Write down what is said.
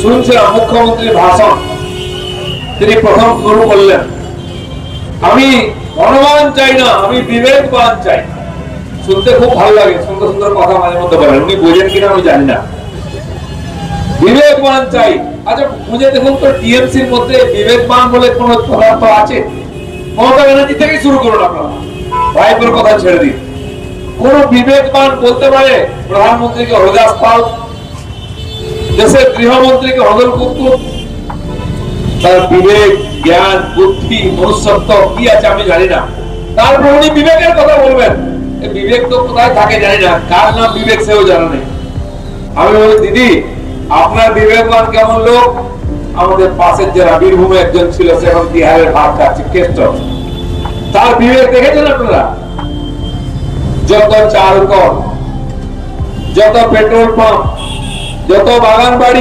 শুনছিলাম মুখ্যমন্ত্রীর ভাষণ, তিনি প্রথম শুরু করলেন, আমি ধনবান চাই না, আমি বিবেকবান চাই। শুনতে খুব ভালো লাগে, সুন্দর সুন্দর কথা মাঝে মধ্যে বলেন, উনি বোঝেন কিনা আমি জানি না। বিবেকবান চাই, আচ্ছা বুঝে দেখুন তো টিএমসির মধ্যে বিবেকবান বলে কোন পদার্থ আছে? মমতা ব্যানার্জি থেকে শুরু করুন আপনারা, ভাইপোর কথা ছেড়ে দিন। কোন বিবেকবান বলতে পারে প্রধানমন্ত্রীকে হরিদাস পাল, দেশের গৃহমন্ত্রীকে হদল কুতুব? তার বিবেক, জ্ঞান, বুদ্ধি, মনুষ্যত্ব কি আছে আমি জানি না। তারপর উনি বিবেকের কথা বলবেন, বিবেক তো কোথায় থাকে জানি না, কার নাম বিবেক সেও জানা নেই। আমি বলি দিদি আপনার বিবেকবান কেমন লোক? আমাদের পাশের যারা বীরভূমে একজন ছিল, সে এখন বিহারের ভাত খাচ্ছে, কেষ্ট। তার বিবেক দেখেছেন আপনারা? যত চাল কল, যত পেট্রোল পাম্প, যত বাগান বাড়ি,